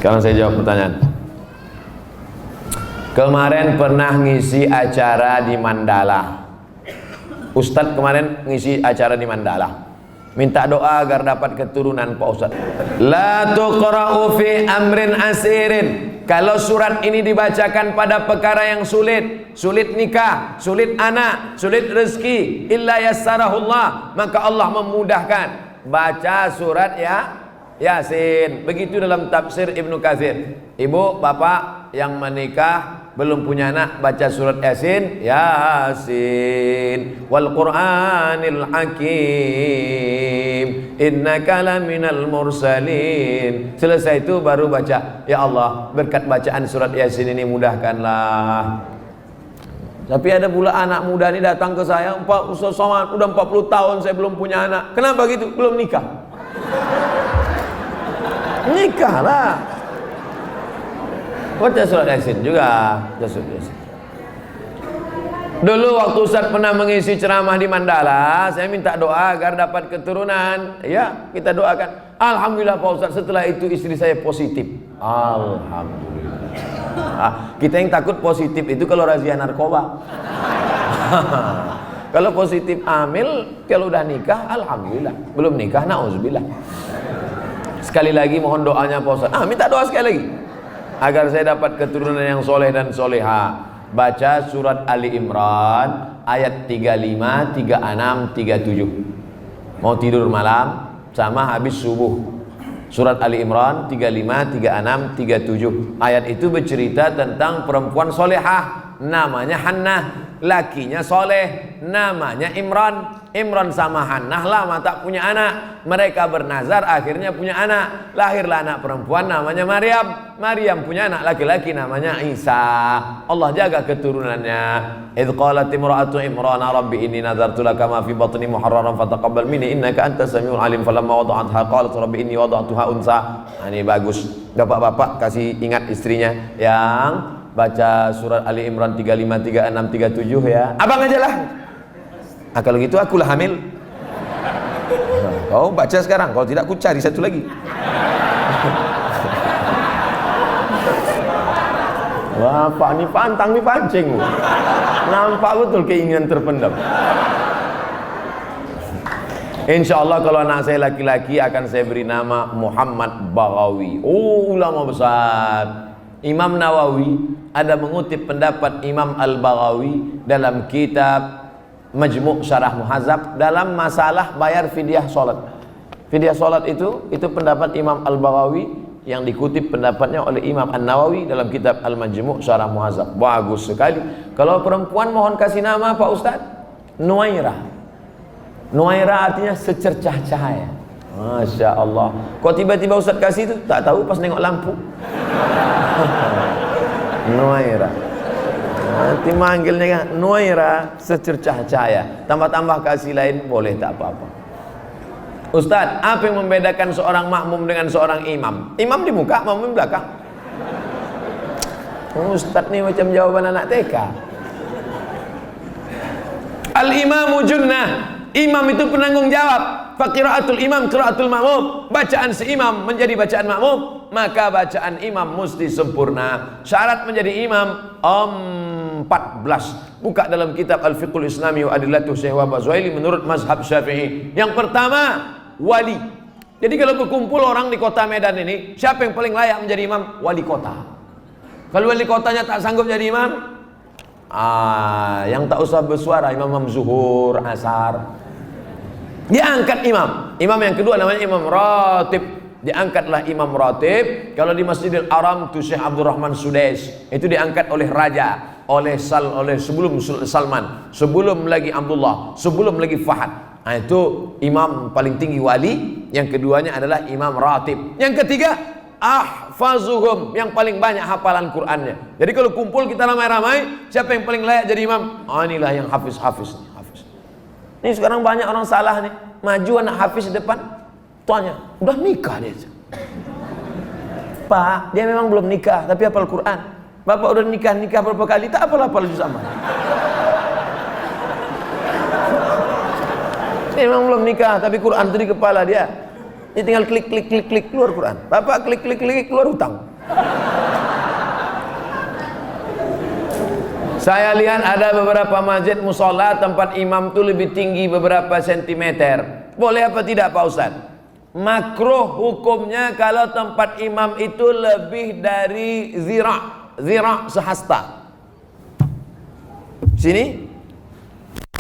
Sekarang saya jawab pertanyaan. Kemarin pernah ngisi acara di Mandala. Ustadz kemarin ngisi acara di Mandala. Minta doa agar dapat keturunan Pak Ustadz. La tuqra'u fi amrin asirin. Kalau surat ini dibacakan pada perkara yang sulit, sulit nikah, sulit anak, sulit rezeki, illa yassarahullah, maka Allah memudahkan. Baca surat Yasin. Begitu dalam tafsir Ibnu Katsir. Ibu, bapak yang menikah belum punya anak, baca surat Yasin. Yasin wal Qur'anil Hakim innaka laminal mursalin. Selesai itu baru baca, ya Allah, berkat bacaan surat Yasin ini mudahkanlah. Tapi ada pula anak muda ini datang ke saya, Pak Ustaz Somad, udah 40 tahun saya belum punya anak. Kenapa gitu? Belum nikah. Nikahlah. Baca surat Yasin juga. Dulu waktu Ustaz pernah mengisi ceramah di Mandala, saya minta doa agar dapat keturunan. Ya, kita doakan. Alhamdulillah Pak Ustaz, setelah itu istri saya positif. Alhamdulillah. Kita yang takut positif itu kalau razia narkoba. Kalau positif hamil, kalau udah nikah, alhamdulillah. Belum nikah, na'udzubillah. Sekali lagi mohon doanya Pak Ustaz. Minta doa sekali lagi agar saya dapat keturunan yang soleh dan soleha. Baca surat Ali Imran ayat 35, 36, 37. Mau tidur malam sama habis subuh. Surat Ali Imran 35, 36, 37. Ayat itu bercerita tentang perempuan solehah, namanya Hannah. Lakinya soleh, namanya Imran. Imran sama Hannah lama tak punya anak. Mereka bernazar, akhirnya punya anak. Lahirlah anak perempuan namanya Maryam. Maryam punya anak laki-laki namanya Isa. Allah jaga keturunannya. Idh qalat imra'atu Imran rabbi inni nadartu laka ma fi batni muharraran fataqabbal minni innaka antas samiul alim. Falamma wada'atha qalat rabbi inni wada'tuha unsa. Ini bagus. Bapak-bapak kasih ingat istrinya yang baca surat Ali Imran 35, 36, 37 ya. Abang aja lah. Kalau gitu akulah hamil. Kau baca sekarang, kalau tidak aku cari satu lagi. Bapak ni pantang ni pancing. Nampak betul keinginan terpendam. Insya Allah kalau anak saya laki-laki akan saya beri nama Muhammad Baghawi. Oh, ulama besar. Imam Nawawi ada mengutip pendapat Imam Al-Baghawi dalam kitab Majmu' Syarah Muhadzab dalam masalah bayar fidyah salat. Fidyah salat itu pendapat Imam Al-Baghawi yang dikutip pendapatnya oleh Imam An-Nawawi dalam kitab Al-Majmu' Syarah Muhadzab. Bagus sekali. Kalau perempuan mohon kasih nama Pak Ustaz. Nuairah. Nuairah artinya secercah cahaya. Masya Allah. Kok tiba-tiba Ustaz kasih itu? Tak tahu pas nengok lampu. Nuairah. Nanti manggilnya kan Nuairah, secercah cahaya. Tambah-tambah kasih lain boleh, tak apa-apa. Ustaz, apa yang membedakan seorang makmum dengan seorang imam? Imam di muka, makmum di belakang. Ustaz nih macam jawaban anak TK. Al-imamu junnah. Imam itu penanggung jawab. Faqiraatul imam qiraatul makmum. Bacaan seimam menjadi bacaan makmum, maka bacaan imam mesti sempurna. Syarat menjadi imam 14. Buka dalam kitab Al-Fiqhul Islami wa Adillatuh Syekh Wahab Zuhaili menurut mazhab Syafi'i. Yang pertama, wali. Jadi kalau berkumpul orang di kota Medan ini, siapa yang paling layak menjadi imam? Wali kota. Kalau wali kotanya tak sanggup jadi imam, yang tak usah bersuara, imam zuhur, asar. Diangkat imam. Imam yang kedua namanya imam ratib. Diangkatlah imam ratib. Kalau di Masjidil Haram itu Syekh Abdurrahman Sudais, itu diangkat oleh raja, oleh sebelum Salman, sebelum lagi Abdullah, sebelum lagi Fahad. Itu imam paling tinggi wali. Yang keduanya adalah imam ratib. Yang ketiga ahfazuhum, yang paling banyak hafalan Qur'annya. Jadi kalau kumpul kita ramai-ramai, siapa yang paling layak jadi imam? Inilah yang hafiz. Ini sekarang banyak orang salah nih. Maju anak hafiz di depan, tuanya udah nikah dia. Pak, dia memang belum nikah tapi hafal Quran. Bapak udah nikah berapa kali, tak hafal juz amma. Dia memang belum nikah tapi Quran itu di kepala dia. Dia tinggal klik keluar Quran. Bapak klik keluar hutang. Saya lihat ada beberapa masjid musola tempat imam itu lebih tinggi beberapa sentimeter. Boleh apa tidak Pak Ustaz? Makruh hukumnya kalau tempat imam itu lebih dari zira' sehasta. Sini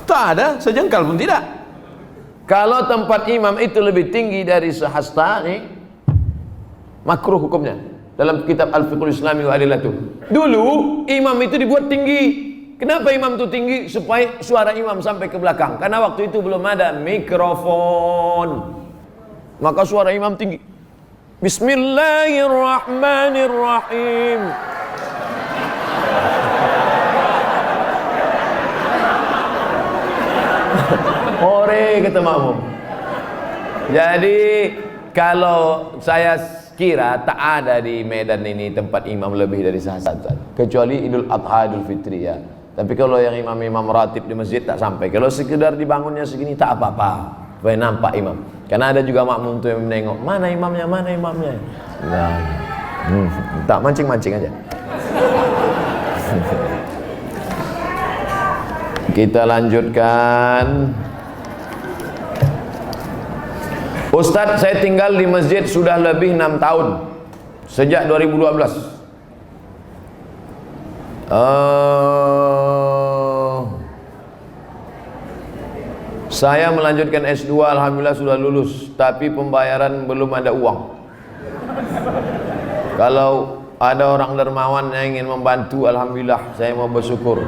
tak ada sejengkal pun tidak. Kalau tempat imam itu lebih tinggi dari sehasta nih, makruh hukumnya. Dalam kitab Al-Fiqhul Islami wa Adillatuh. Dulu imam itu dibuat tinggi. Kenapa imam itu tinggi? Supaya suara imam sampai ke belakang. Karena waktu itu belum ada mikrofon. Maka suara imam tinggi. Bismillahirrahmanirrahim. Ore kata makmum. Jadi kalau saya kira tak ada di Medan ini tempat imam lebih dari satu, kecuali Idul Adha, Idul Fitri ya. Tapi kalau yang imam-imam ratib di masjid tak sampai. Kalau sekedar dibangunnya segini tak apa-apa, supaya nampak imam. Karena ada juga makmum tuh yang menengok, mana imamnya, mana imamnya. Nah, tak mancing-mancing aja. Kita lanjutkan. Ustadz, saya tinggal di masjid sudah lebih 6 tahun, sejak 2012. Saya melanjutkan S2, alhamdulillah sudah lulus, tapi pembayaran belum ada uang. Kalau ada orang dermawan yang ingin membantu, alhamdulillah saya mau bersyukur.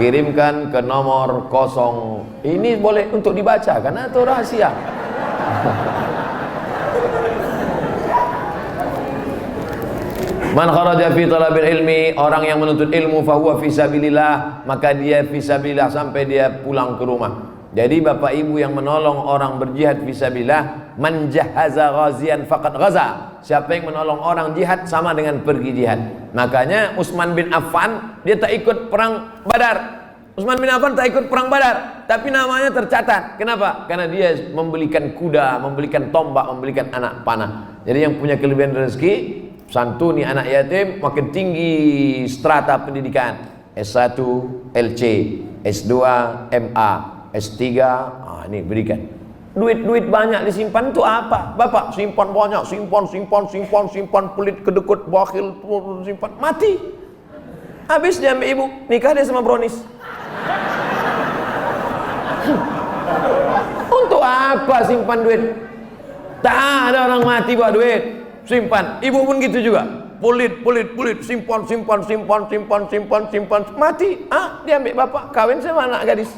Kirimkan ke nomor 0. Ini boleh untuk dibaca karena itu rahasia. Man kharaja fi talabil ilmi, orang yang menuntut ilmu fahuwa fi sabilillah, maka dia fi sabilillah sampai dia pulang ke rumah. Jadi bapak ibu yang menolong orang berjihad fi sabilillah, man jahaza ghazian faqad ghaza. Siapa yang menolong orang jihad sama dengan pergi jihad. Makanya Utsman bin Affan dia tak ikut perang Badar. Utsman bin Affan tak ikut perang Badar, tapi namanya tercatat. Kenapa? Karena dia membelikan kuda, membelikan tombak, membelikan anak panah. Jadi yang punya kelebihan rezeki, santuni anak yatim, makin tinggi strata pendidikan. S1, LC, S2, MA, S3, ini berikan. Duit banyak disimpan itu apa? Bapak simpan banyak, simpan, pelit, kedekut, bakhil, simpan, mati. Habis dia ambil ibu, nikah dia sama brownies. Untuk apa simpan duit? Tak ada orang mati buat duit. Simpan. Ibu pun gitu juga. Pelit, simpan, mati. Dia ambil bapak, kawin sama anak gadis.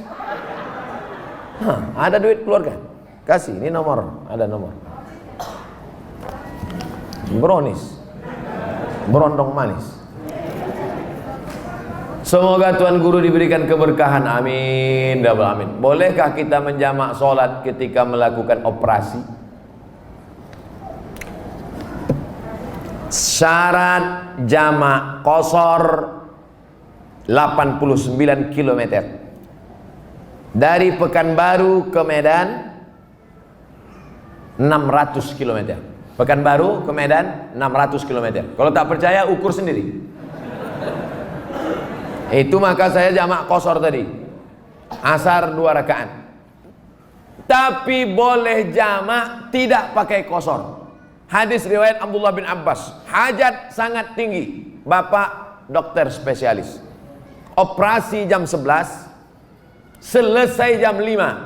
Ada duit keluarga. Kasih, ini nomor, ada nomor. Brownies. Berondong manis. Semoga Tuan Guru diberikan keberkahan, amin, double amin. Bolehkah kita menjamak sholat ketika melakukan operasi? Syarat jamak qashar 89 km. Dari Pekanbaru ke Medan 600 km. Pekanbaru ke Medan 600 km. Kalau tak percaya ukur sendiri. Itu maka saya jamak qashar tadi. Asar 2 rakaat. Tapi boleh jamak tidak pakai qashar. Hadis riwayat Abdullah bin Abbas. Hajat sangat tinggi. Bapak dokter spesialis. Operasi jam 11. Selesai jam 5.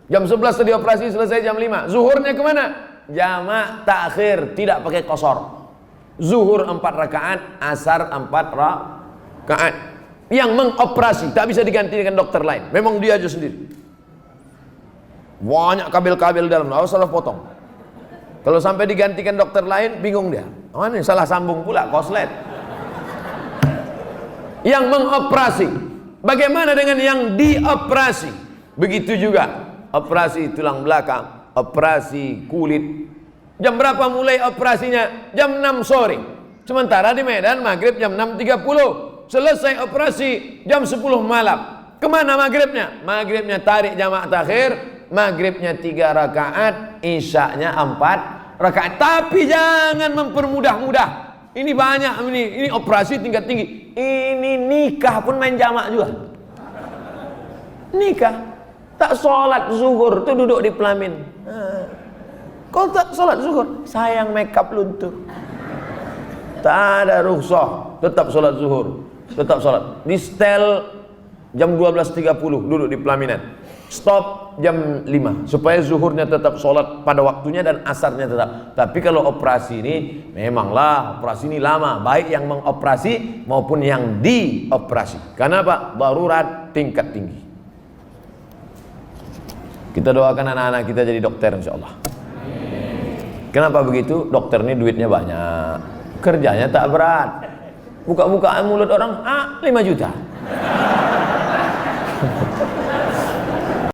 Jam 11 tadi operasi, selesai jam 5. Zuhurnya kemana? Jamak takhir, tidak pakai qashar. Zuhur 4 rakaat, asar 4 rakaat. Yang mengoperasi tak bisa diganti dengan dokter lain. Memang dia aja sendiri. Banyak kabel-kabel dalam, harus salah potong. Kalau sampai digantikan dokter lain, bingung dia. Oh, ini salah sambung pula, koslet. Yang mengoperasi. Bagaimana dengan yang dioperasi? Begitu juga. Operasi tulang belakang, operasi kulit. Jam berapa mulai operasinya? Jam 6 sore. Sementara di Medan maghrib jam 6.30. Selesai operasi jam 10 malam. Kemana maghribnya? Maghribnya tarik jamak takhir. Maghribnya 3 rakaat, isyaknya 4 rakaat. Tapi jangan mempermudah-mudah. Ini banyak ini operasi tingkat tinggi. Ini nikah pun main jamak juga. Nikah tak sholat zuhur tuh duduk di pelamin. Kau tak sholat zuhur, sayang makeup luntur. Tak ada rukhsah, tetap sholat zuhur, tetap sholat. Di setel jam 12.30 duduk di pelaminan. Stop jam 5 supaya zuhurnya tetap sholat pada waktunya dan asarnya tetap. Tapi kalau operasi ini memanglah operasi ini lama, baik yang mengoperasi maupun yang dioperasi. Karena apa? Darurat tingkat tinggi. Kita doakan anak-anak kita jadi dokter insyaallah. Kenapa begitu? Dokter ini duitnya banyak, kerjanya tak berat. Buka-bukaan mulut orang, 5 juta.